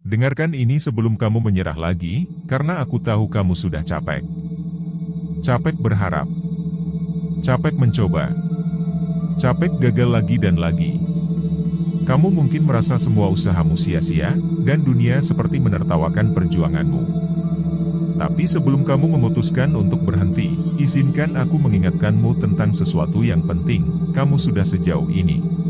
Dengarkan ini sebelum kamu menyerah lagi, karena aku tahu kamu sudah capek. Capek berharap. Capek mencoba. Capek gagal lagi dan lagi. Kamu mungkin merasa semua usahamu sia-sia, dan dunia seperti menertawakan perjuanganmu. Tapi sebelum kamu memutuskan untuk berhenti, izinkan aku mengingatkanmu tentang sesuatu yang penting. Kamu sudah sejauh ini.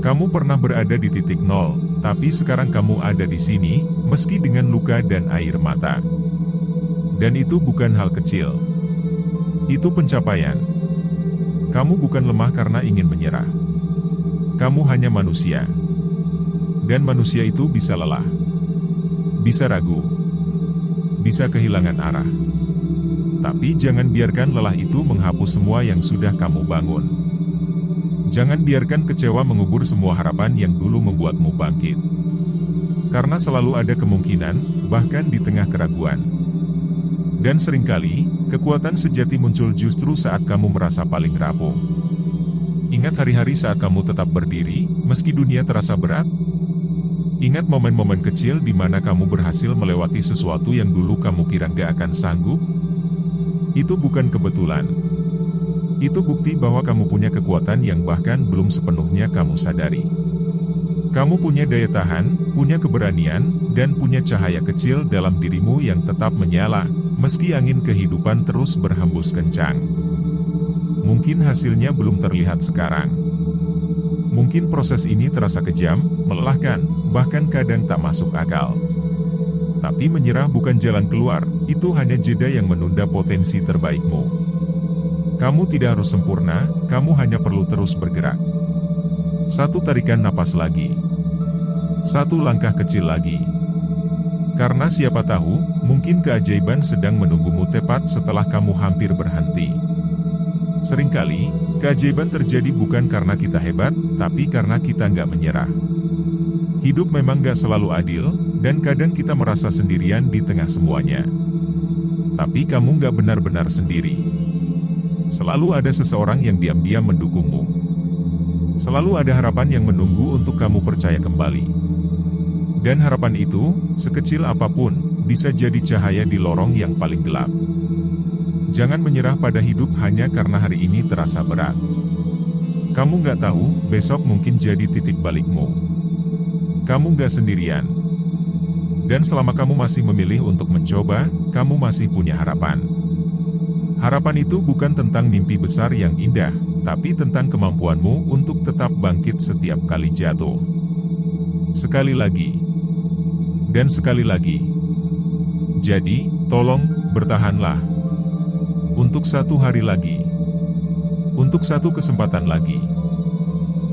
Kamu pernah berada di titik nol, tapi sekarang kamu ada di sini, meski dengan luka dan air mata. Dan itu bukan hal kecil. Itu pencapaian. Kamu bukan lemah karena ingin menyerah. Kamu hanya manusia. Dan manusia itu bisa lelah. Bisa ragu. Bisa kehilangan arah. Tapi jangan biarkan lelah itu menghapus semua yang sudah kamu bangun. Jangan biarkan kecewa mengubur semua harapan yang dulu membuatmu bangkit. Karena selalu ada kemungkinan, bahkan di tengah keraguan. Dan seringkali, kekuatan sejati muncul justru saat kamu merasa paling rapuh. Ingat hari-hari saat kamu tetap berdiri, meski dunia terasa berat. Ingat momen-momen kecil di mana kamu berhasil melewati sesuatu yang dulu kamu kira gak akan sanggup. Itu bukan kebetulan. Itu bukti bahwa kamu punya kekuatan yang bahkan belum sepenuhnya kamu sadari. Kamu punya daya tahan, punya keberanian, dan punya cahaya kecil dalam dirimu yang tetap menyala, meski angin kehidupan terus berhembus kencang. Mungkin hasilnya belum terlihat sekarang. Mungkin proses ini terasa kejam, melelahkan, bahkan kadang tak masuk akal. Tapi menyerah bukan jalan keluar, itu hanya jeda yang menunda potensi terbaikmu. Kamu tidak harus sempurna, kamu hanya perlu terus bergerak. Satu tarikan napas lagi. Satu langkah kecil lagi. Karena siapa tahu, mungkin keajaiban sedang menunggumu tepat setelah kamu hampir berhenti. Seringkali, keajaiban terjadi bukan karena kita hebat, tapi karena kita nggak menyerah. Hidup memang nggak selalu adil, dan kadang kita merasa sendirian di tengah semuanya. Tapi kamu nggak benar-benar sendiri. Selalu ada seseorang yang diam-diam mendukungmu. Selalu ada harapan yang menunggu untuk kamu percaya kembali. Dan harapan itu, sekecil apapun, bisa jadi cahaya di lorong yang paling gelap. Jangan menyerah pada hidup hanya karena hari ini terasa berat. Kamu nggak tahu, besok mungkin jadi titik balikmu. Kamu nggak sendirian. Dan selama kamu masih memilih untuk mencoba, kamu masih punya harapan. Harapan itu bukan tentang mimpi besar yang indah, tapi tentang kemampuanmu untuk tetap bangkit setiap kali jatuh. Sekali lagi. Dan sekali lagi. Jadi, tolong, bertahanlah. Untuk satu hari lagi. Untuk satu kesempatan lagi.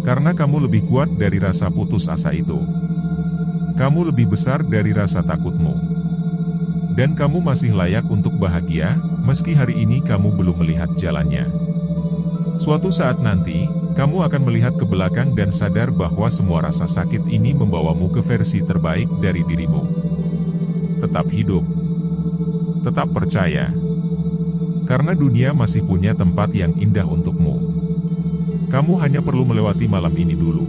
Karena kamu lebih kuat dari rasa putus asa itu. Kamu lebih besar dari rasa takutmu. Dan kamu masih layak untuk bahagia, meski hari ini kamu belum melihat jalannya. Suatu saat nanti, kamu akan melihat ke belakang dan sadar bahwa semua rasa sakit ini membawamu ke versi terbaik dari dirimu. Tetap hidup. Tetap percaya. Karena dunia masih punya tempat yang indah untukmu. Kamu hanya perlu melewati malam ini dulu.